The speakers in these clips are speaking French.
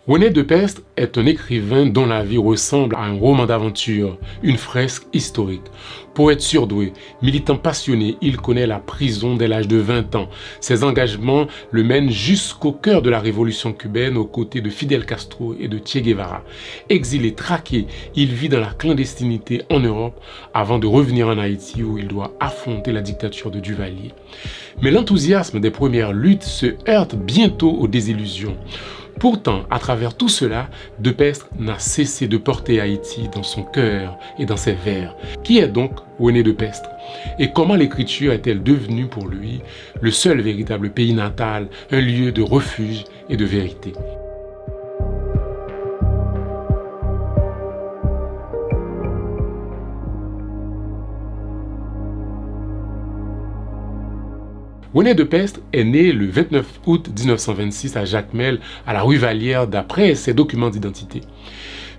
René Depestre est un écrivain dont la vie ressemble à un roman d'aventure, une fresque historique. Poète surdoué, militant passionné, il connaît la prison dès l'âge de 20 ans. Ses engagements le mènent jusqu'au cœur de la révolution cubaine aux côtés de Fidel Castro et de Che Guevara. Exilé, traqué, il vit dans la clandestinité en Europe avant de revenir en Haïti où il doit affronter la dictature de Duvalier. Mais l'enthousiasme des premières luttes se heurte bientôt aux désillusions. Pourtant, à travers tout cela, Depestre n'a cessé de porter Haïti dans son cœur et dans ses vers. Qui est donc René Depestre? Et comment l'écriture est-elle devenue pour lui le seul véritable pays natal, un lieu de refuge et de vérité? René Depestre est né le 29 août 1926 à Jacmel, à la rue Vallière, d'après ses documents d'identité.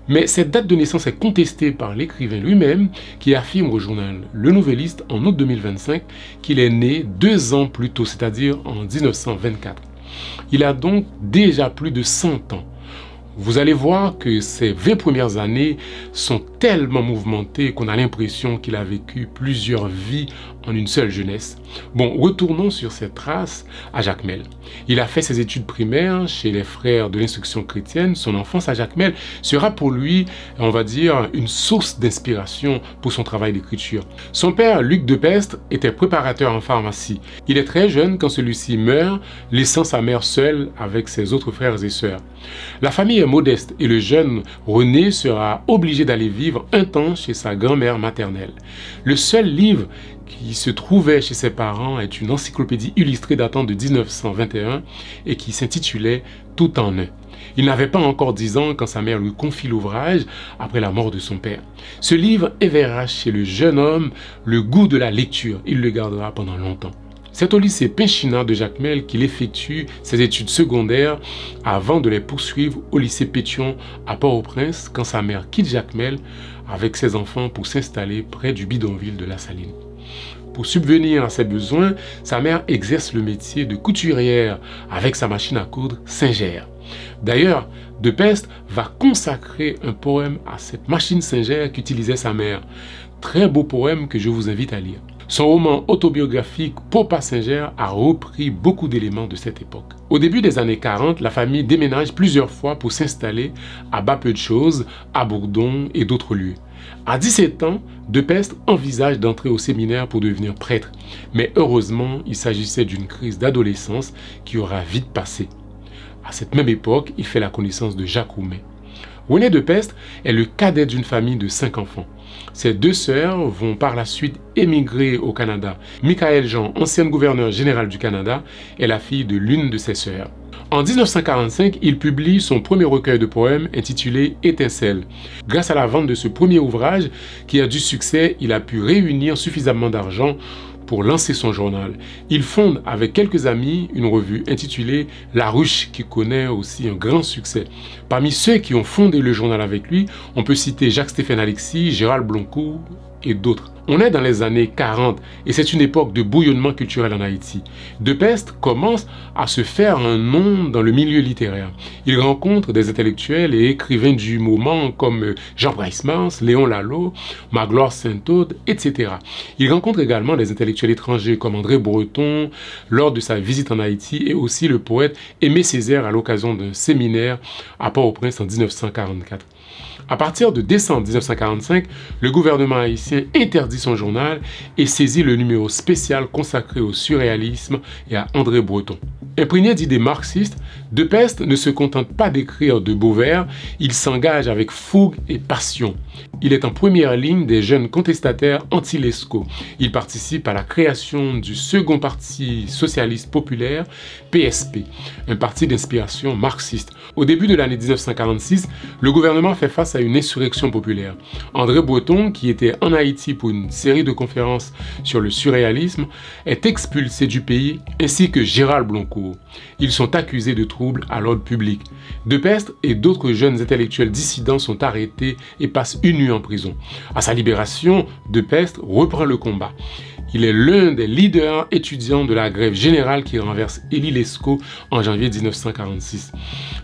Mais cette date de naissance est contestée par l'écrivain lui-même, qui affirme au journal Le Nouvelliste en août 2025 qu'il est né 2 ans plus tôt, c'est-à-dire en 1924. Il a donc déjà plus de 100 ans. Vous allez voir que ces 20 premières années sont tellement mouvementées qu'on a l'impression qu'il a vécu plusieurs vies en une seule jeunesse. Bon, retournons sur ses traces à Jacmel. Il a fait ses études primaires chez les frères de l'instruction chrétienne. Son enfance à Jacmel sera pour lui, on va dire, une source d'inspiration pour son travail d'écriture. Son père, Luc Depestre, était préparateur en pharmacie. Il est très jeune quand celui-ci meurt, laissant sa mère seule avec ses autres frères et sœurs. La famille est modeste et le jeune René sera obligé d'aller vivre un temps chez sa grand-mère maternelle. Le seul livre qui se trouvait chez ses parents est une encyclopédie illustrée datant de 1921 et qui s'intitulait Tout en un. Il n'avait pas encore 10 ans quand sa mère lui confie l'ouvrage après la mort de son père. Ce livre éveillera chez le jeune homme le goût de la lecture. Il le gardera pendant longtemps. C'est au lycée Pinchina de Jacmel qu'il effectue ses études secondaires avant de les poursuivre au lycée Pétion à Port-au-Prince quand sa mère quitte Jacmel avec ses enfants pour s'installer près du bidonville de La Saline. Pour subvenir à ses besoins, sa mère exerce le métier de couturière avec sa machine à coudre Singer. D'ailleurs, Depestre va consacrer un poème à cette machine Singer qu'utilisait sa mère. Très beau poème que je vous invite à lire. Son roman autobiographique Popa Singer a repris beaucoup d'éléments de cette époque. Au début des années 40, la famille déménage plusieurs fois pour s'installer à bas peu de choses, à Bourdon et d'autres lieux. À 17 ans, Depestre envisage d'entrer au séminaire pour devenir prêtre. Mais heureusement, il s'agissait d'une crise d'adolescence qui aura vite passé. À cette même époque, il fait la connaissance de Jacques Roumet. René Depestre est le cadet d'une famille de 5 enfants. Ses 2 sœurs vont par la suite émigrer au Canada. Michaëlle Jean, ancienne gouverneure générale du Canada, est la fille de l'une de ses sœurs. En 1945, il publie son premier recueil de poèmes intitulé Étincelle. Grâce à la vente de ce premier ouvrage, qui a du succès, il a pu réunir suffisamment d'argent pour lancer son journal. Il fonde avec quelques amis une revue intitulée La Ruche qui connaît aussi un grand succès. Parmi ceux qui ont fondé le journal avec lui, on peut citer Jacques-Stéphane Alexis, Gérald Bloncourt et d'autres. On est dans les années 40 et c'est une époque de bouillonnement culturel en Haïti. Depestre commence à se faire un nom dans le milieu littéraire. Il rencontre des intellectuels et écrivains du moment comme Jean Bryce-Mars, Léon Lalo, Magloire Saint-Aude, etc. Il rencontre également des intellectuels étrangers comme André Breton lors de sa visite en Haïti et aussi le poète Aimé Césaire à l'occasion d'un séminaire à Port-au-Prince en 1944. À partir de décembre 1945, le gouvernement haïtien interdit son journal et saisit le numéro spécial consacré au surréalisme et à André Breton. Imprégné d'idées marxistes, Depestre ne se contente pas d'écrire de beaux vers, il s'engage avec fougue et passion. Il est en première ligne des jeunes contestataires anti-Lescaut. Il participe à la création du second parti socialiste populaire, PSP, un parti d'inspiration marxiste. Au début de l'année 1946, le gouvernement fait face à une insurrection populaire. André Breton, qui était en Haïti pour une série de conférences sur le surréalisme, est expulsé du pays, ainsi que Gérald Bloncourt. Ils sont accusés de troubles à l'ordre public. Depestre et d'autres jeunes intellectuels dissidents sont arrêtés et passent une nuit en prison. À sa libération, Depestre reprend le combat. Il est l'un des leaders étudiants de la grève générale qui renverse Élie Lescaut en janvier 1946.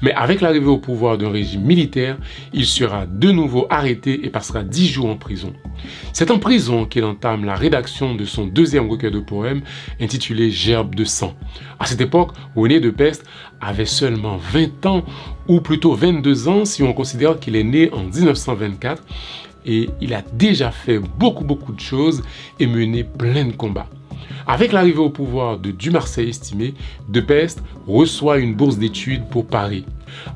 Mais avec l'arrivée au pouvoir d'un régime militaire, il sera de nouveau arrêté et passera 10 jours en prison. C'est en prison qu'il entame la rédaction de son deuxième recueil de poèmes intitulé Gerbe de sang. À cette époque, René de Pestre avait seulement 20 ans, ou plutôt 22 ans si on considère qu'il est né en 1924, et il a déjà fait beaucoup de choses et mené plein de combats. Avec l'arrivée au pouvoir de Dumarseille estimé, de Pestre reçoit une bourse d'études pour Paris.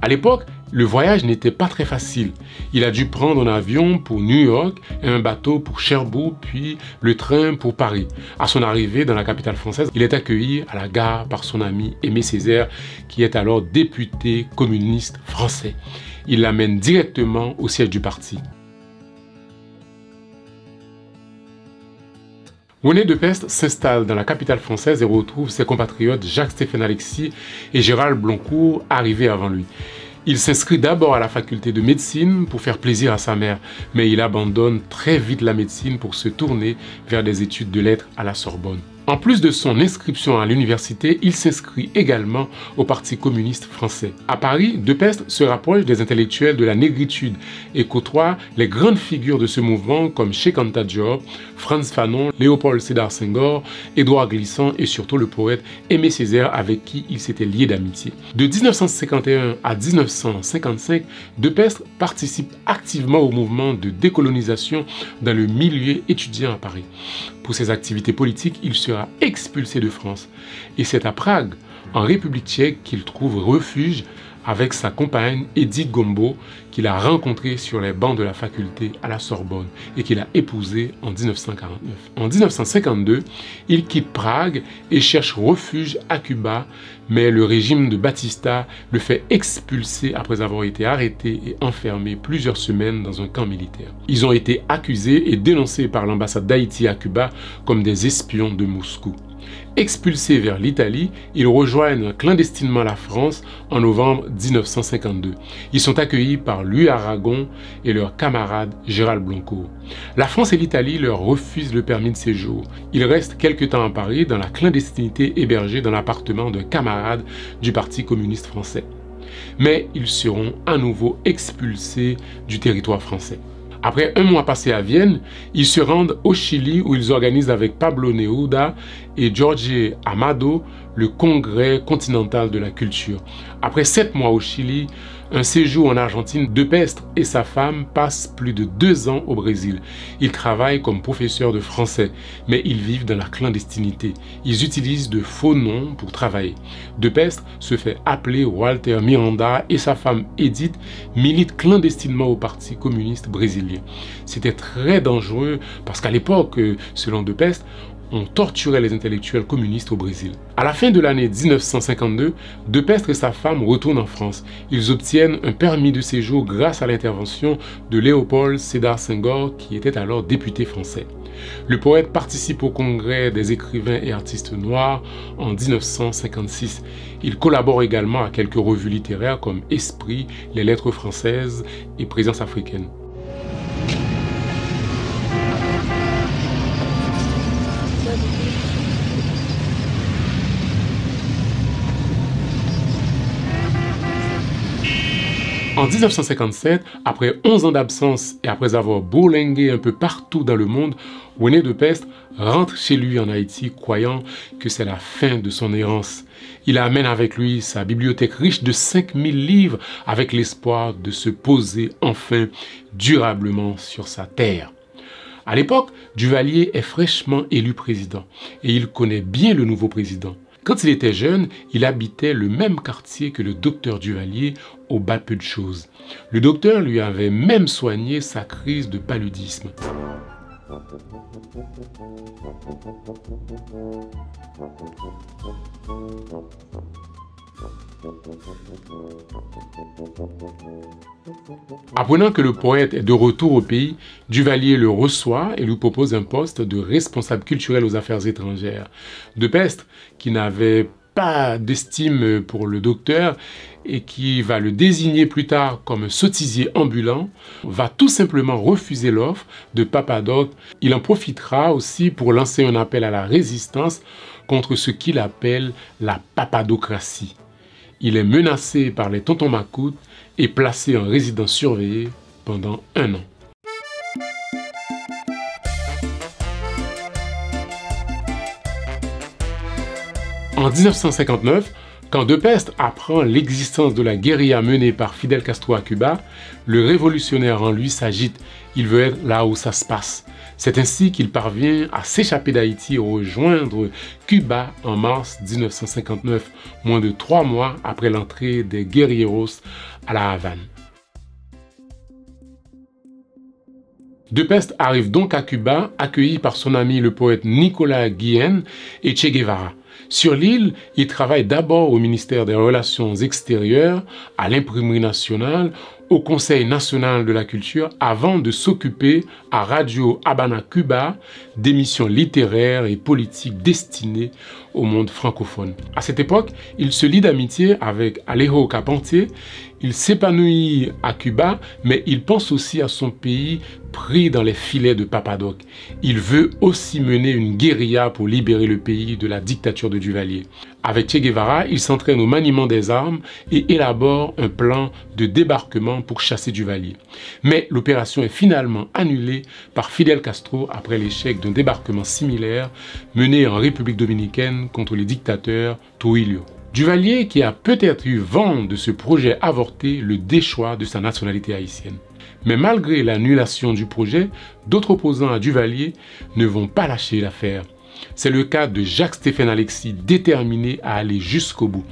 À l'époque, le voyage n'était pas très facile. Il a dû prendre un avion pour New York, un bateau pour Cherbourg, puis le train pour Paris. À son arrivée dans la capitale française, il est accueilli à la gare par son ami Aimé Césaire, qui est alors député communiste français. Il l'amène directement au siège du parti. René de Pestre s'installe dans la capitale française et retrouve ses compatriotes Jacques-Stéphane Alexis et Gérald Bloncourt arrivés avant lui. Il s'inscrit d'abord à la faculté de médecine pour faire plaisir à sa mère, mais il abandonne très vite la médecine pour se tourner vers des études de lettres à la Sorbonne. En plus de son inscription à l'université, il s'inscrit également au Parti communiste français. À Paris, de Pestre se rapproche des intellectuels de la négritude et côtoie les grandes figures de ce mouvement comme Cheikh Anta Diop, Frantz Fanon, Léopold Sédar Senghor, Édouard Glissant et surtout le poète Aimé Césaire avec qui il s'était lié d'amitié. De 1951 à 1955, de Pestre participe activement au mouvement de décolonisation dans le milieu étudiant à Paris. Pour ses activités politiques, il sera expulsé de France. Et c'est à Prague, en République tchèque, qu'il trouve refuge avec sa compagne Edith Gombo, qu'il a rencontrée sur les bancs de la faculté à la Sorbonne et qu'il a épousée en 1949. En 1952, il quitte Prague et cherche refuge à Cuba, mais le régime de Batista le fait expulser après avoir été arrêté et enfermé plusieurs semaines dans un camp militaire. Ils ont été accusés et dénoncés par l'ambassade d'Haïti à Cuba comme des espions de Moscou. Expulsés vers l'Italie, ils rejoignent clandestinement la France en novembre 1952. Ils sont accueillis par Louis Aragon et leur camarade Gérald Bloncourt. La France et l'Italie leur refusent le permis de séjour. Ils restent quelque temps à Paris dans la clandestinité hébergés dans l'appartement d'un camarade du Parti communiste français. Mais ils seront à nouveau expulsés du territoire français. Après un mois passé à Vienne, ils se rendent au Chili où ils organisent avec Pablo Neruda et Jorge Amado le Congrès continental de la culture. Après 7 mois au Chili, un séjour en Argentine, de Pestre et sa femme passent plus de 2 ans au Brésil. Ils travaillent comme professeurs de français, mais ils vivent dans la clandestinité. Ils utilisent de faux noms pour travailler. De Pestre se fait appeler Walter Miranda et sa femme Edith militent clandestinement au Parti communiste brésilien. C'était très dangereux parce qu'à l'époque, selon de Pestre, on torturait les intellectuels communistes au Brésil. À la fin de l'année 1952, de Pestre et sa femme retournent en France. Ils obtiennent un permis de séjour grâce à l'intervention de Léopold Sédar Senghor, qui était alors député français. Le poète participe au congrès des écrivains et artistes noirs en 1956. Il collabore également à quelques revues littéraires comme Esprit, Les Lettres françaises et Présence africaine. En 1957, après 11 ans d'absence et après avoir bourlingué un peu partout dans le monde, René de Pestre rentre chez lui en Haïti croyant que c'est la fin de son errance. Il amène avec lui sa bibliothèque riche de 5000 livres avec l'espoir de se poser enfin durablement sur sa terre. À l'époque, Duvalier est fraîchement élu président et il connaît bien le nouveau président. Quand il était jeune, il habitait le même quartier que le docteur Duvalier au bas peu de choses. Le docteur lui avait même soigné sa crise de paludisme. Apprenant que le poète est de retour au pays, Duvalier le reçoit et lui propose un poste de responsable culturel aux affaires étrangères. De Pestre, qui n'avait pas d'estime pour le docteur et qui va le désigner plus tard comme un sottisier ambulant, va tout simplement refuser l'offre de Papadoc. Il en profitera aussi pour lancer un appel à la résistance contre ce qu'il appelle la papadocratie. Il est menacé par les tontons macoutes et placé en résidence surveillée pendant 1 an. En 1959, quand De Pestre apprend l'existence de la guérilla menée par Fidel Castro à Cuba, le révolutionnaire en lui s'agite. Il veut être là où ça se passe. C'est ainsi qu'il parvient à s'échapper d'Haïti et rejoindre Cuba en mars 1959, moins de 3 mois après l'entrée des guérilleros à la Havane. De Pestre arrive donc à Cuba, accueilli par son ami le poète Nicolas Guillen et Che Guevara. Sur l'île, il travaille d'abord au ministère des Relations extérieures, à l'Imprimerie nationale, au Conseil national de la culture, avant de s'occuper à Radio Habana Cuba d'émissions littéraires et politiques destinées au monde francophone. À cette époque, il se lie d'amitié avec Alejo Carpentier. Il s'épanouit à Cuba, mais il pense aussi à son pays pris dans les filets de Papadoc. Il veut aussi mener une guérilla pour libérer le pays de la dictature de Duvalier. Avec Che Guevara, il s'entraîne au maniement des armes et élabore un plan de débarquement pour chasser Duvalier. Mais l'opération est finalement annulée par Fidel Castro après l'échec d'un débarquement similaire mené en République dominicaine contre les dictateurs Trujillo. Duvalier, qui a peut-être eu vent de ce projet avorté, le déchoit de sa nationalité haïtienne. Mais malgré l'annulation du projet, d'autres opposants à Duvalier ne vont pas lâcher l'affaire. C'est le cas de Jacques-Stéphane Alexis, déterminé à aller jusqu'au bout.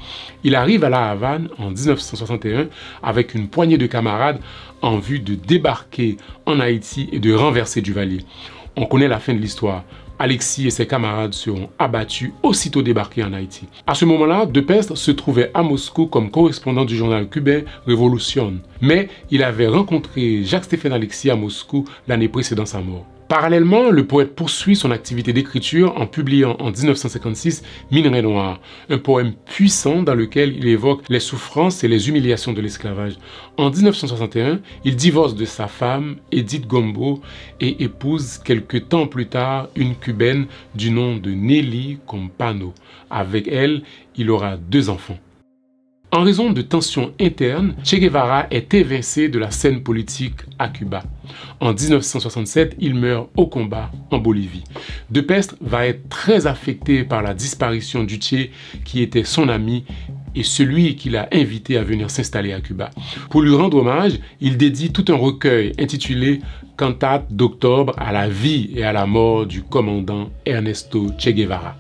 Il arrive à la Havane en 1961 avec une poignée de camarades en vue de débarquer en Haïti et de renverser Duvalier. On connaît la fin de l'histoire. Alexis et ses camarades seront abattus aussitôt débarqués en Haïti. À ce moment-là, De Pestre se trouvait à Moscou comme correspondant du journal cubain Révolution. Mais il avait rencontré Jacques-Stéphane Alexis à Moscou l'année précédant sa mort. Parallèlement, le poète poursuit son activité d'écriture en publiant en 1956 Minerai noir, un poème puissant dans lequel il évoque les souffrances et les humiliations de l'esclavage. En 1961, il divorce de sa femme, Edith Gombo, et épouse quelque temps plus tard une cubaine du nom de Nelly Compano. Avec elle, il aura 2 enfants. En raison de tensions internes, Che Guevara est évincé de la scène politique à Cuba. En 1967, il meurt au combat en Bolivie. De Pestre va être très affecté par la disparition du Che, qui était son ami et celui qui l'a invité à venir s'installer à Cuba. Pour lui rendre hommage, il dédie tout un recueil intitulé « Cantate d'octobre à la vie et à la mort du commandant Ernesto Che Guevara ».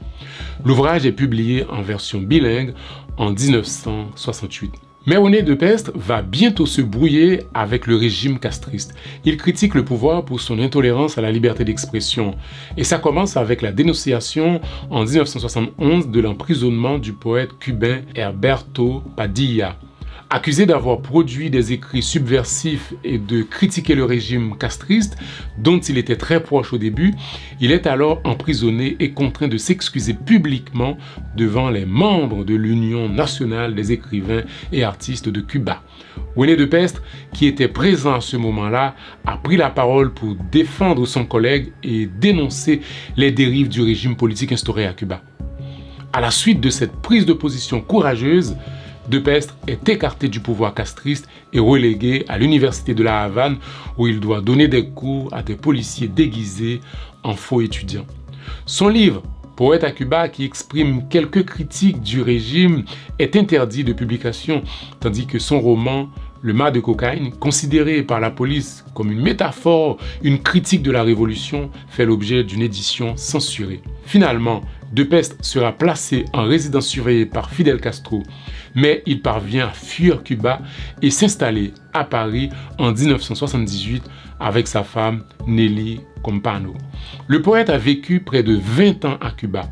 L'ouvrage est publié en version bilingue en 1968. Mais René De Pestre va bientôt se brouiller avec le régime castriste. Il critique le pouvoir pour son intolérance à la liberté d'expression. Et ça commence avec la dénonciation en 1971 de l'emprisonnement du poète cubain Herberto Padilla. Accusé d'avoir produit des écrits subversifs et de critiquer le régime castriste, dont il était très proche au début, il est alors emprisonné et contraint de s'excuser publiquement devant les membres de l'Union nationale des écrivains et artistes de Cuba. René De Pestre, qui était présent à ce moment-là, a pris la parole pour défendre son collègue et dénoncer les dérives du régime politique instauré à Cuba. À la suite de cette prise de position courageuse, De Pestre est écarté du pouvoir castriste et relégué à l'université de la Havane où il doit donner des cours à des policiers déguisés en faux étudiants. Son livre « Poète à Cuba » qui exprime quelques critiques du régime est interdit de publication, tandis que son roman « Le mât de cocaïne », considéré par la police comme une métaphore, une critique de la Révolution, fait l'objet d'une édition censurée. Finalement, De Pestre sera placé en résidence surveillée par Fidel Castro, mais il parvient à fuir Cuba et s'installer à Paris en 1978 avec sa femme Nelly Compano. Le poète a vécu près de 20 ans à Cuba.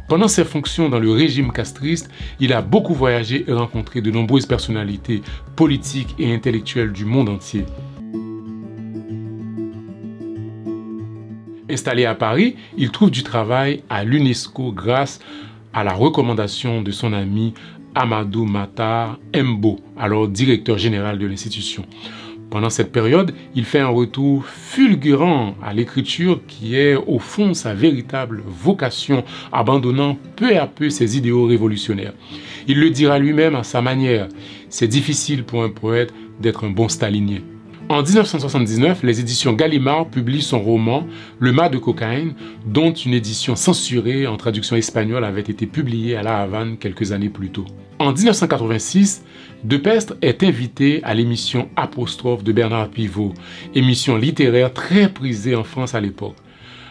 Pendant ses fonctions dans le régime castriste, il a beaucoup voyagé et rencontré de nombreuses personnalités politiques et intellectuelles du monde entier. Installé à Paris, il trouve du travail à l'UNESCO grâce à la recommandation de son ami Amadou Matar Mbo, alors directeur général de l'institution. Pendant cette période, il fait un retour fulgurant à l'écriture qui est au fond sa véritable vocation, abandonnant peu à peu ses idéaux révolutionnaires. Il le dira lui-même à sa manière, c'est difficile pour un poète d'être un bon stalinien. En 1979, les éditions Gallimard publient son roman Le Mas de cocaïne, dont une édition censurée en traduction espagnole avait été publiée à La Havane quelques années plus tôt. En 1986, De Pestre est invité à l'émission Apostrophe de Bernard Pivot, émission littéraire très prisée en France à l'époque.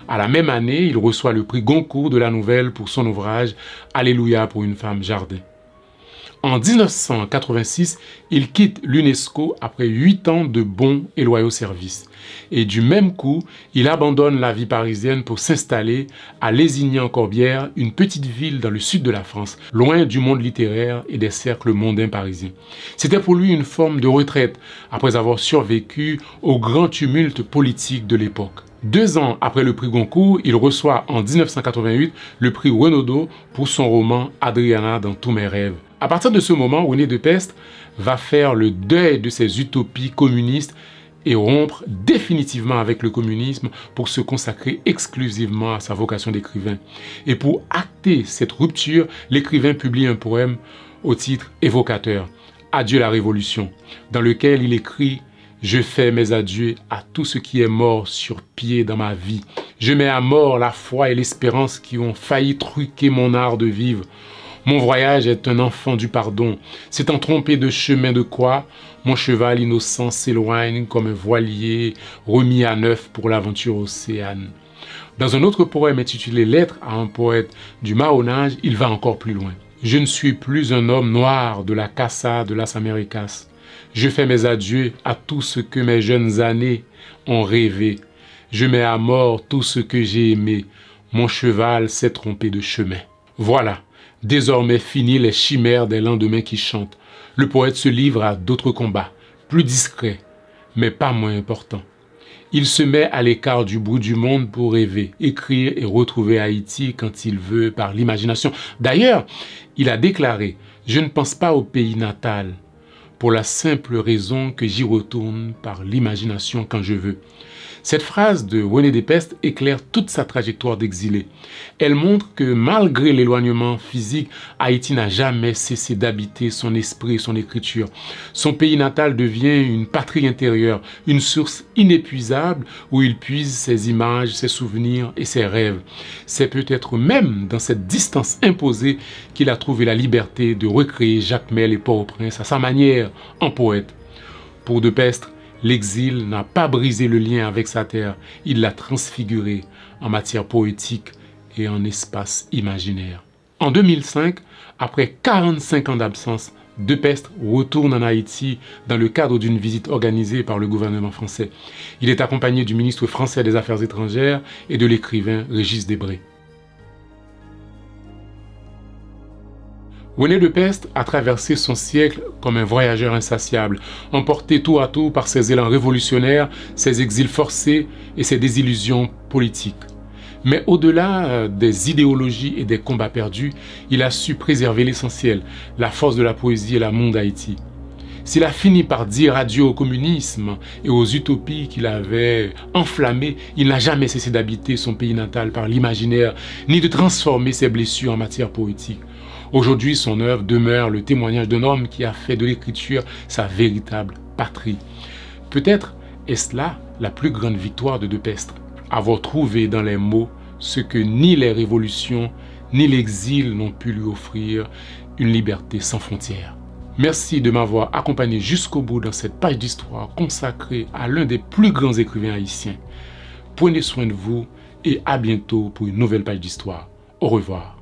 À la même année, il reçoit le prix Goncourt de la Nouvelle pour son ouvrage Alléluia pour une femme jardin. En 1986, il quitte l'UNESCO après 8 ans de bons et loyaux services. Et du même coup, il abandonne la vie parisienne pour s'installer à Lézigny-en-Corbière, une petite ville dans le sud de la France, loin du monde littéraire et des cercles mondains parisiens. C'était pour lui une forme de retraite, après avoir survécu au grand tumulte politique de l'époque. 2 ans après le prix Goncourt, il reçoit en 1988 le prix Renaudot pour son roman Adriana dans tous mes rêves. À partir de ce moment, René de Pestre va faire le deuil de ses utopies communistes et rompre définitivement avec le communisme pour se consacrer exclusivement à sa vocation d'écrivain. Et pour acter cette rupture, l'écrivain publie un poème au titre évocateur, Adieu la Révolution, dans lequel il écrit « Je fais mes adieux à tout ce qui est mort sur pied dans ma vie. Je mets à mort la foi et l'espérance qui ont failli truquer mon art de vivre. Mon voyage est un enfant du pardon. S'étant trompé de chemin de quoi, mon cheval innocent s'éloigne comme un voilier remis à neuf pour l'aventure océane. » Dans un autre poème intitulé Lettre à un poète du Mahonnage, il va encore plus loin. Je ne suis plus un homme noir de la Casa de las Américas. Je fais mes adieux à tout ce que mes jeunes années ont rêvé. Je mets à mort tout ce que j'ai aimé. Mon cheval s'est trompé de chemin. Voilà. Désormais fini les chimères des lendemains qui chantent. Le poète se livre à d'autres combats, plus discrets, mais pas moins importants. Il se met à l'écart du bout du monde pour rêver, écrire et retrouver Haïti quand il veut par l'imagination. D'ailleurs, il a déclaré « Je ne pense pas au pays natal, pour la simple raison que j'y retourne par l'imagination quand je veux. » Cette phrase de René de Pestre éclaire toute sa trajectoire d'exilé. Elle montre que malgré l'éloignement physique, Haïti n'a jamais cessé d'habiter son esprit et son écriture. Son pays natal devient une patrie intérieure, une source inépuisable où il puise ses images, ses souvenirs et ses rêves. C'est peut-être même dans cette distance imposée qu'il a trouvé la liberté de recréer Jacmel et Port-au-Prince à sa manière, en poète. Pour de Pestre, l'exil n'a pas brisé le lien avec sa terre, il l'a transfiguré en matière poétique et en espace imaginaire. En 2005, après 45 ans d'absence, De Pestre retourne en Haïti dans le cadre d'une visite organisée par le gouvernement français. Il est accompagné du ministre français des Affaires étrangères et de l'écrivain Régis Debray. René de Pestre a traversé son siècle comme un voyageur insatiable, emporté tour à tour par ses élans révolutionnaires, ses exils forcés et ses désillusions politiques. Mais au-delà des idéologies et des combats perdus, il a su préserver l'essentiel, la force de la poésie et l'amour d'Haïti. S'il a fini par dire adieu au communisme et aux utopies qu'il avait enflammées, il n'a jamais cessé d'habiter son pays natal par l'imaginaire, ni de transformer ses blessures en matière poétique. Aujourd'hui, son œuvre demeure le témoignage d'un homme qui a fait de l'écriture sa véritable patrie. Peut-être est-ce là la plus grande victoire de De Pestre, avoir trouvé dans les mots ce que ni les révolutions ni l'exil n'ont pu lui offrir, une liberté sans frontières. Merci de m'avoir accompagné jusqu'au bout dans cette page d'histoire consacrée à l'un des plus grands écrivains haïtiens. Prenez soin de vous et à bientôt pour une nouvelle page d'histoire. Au revoir.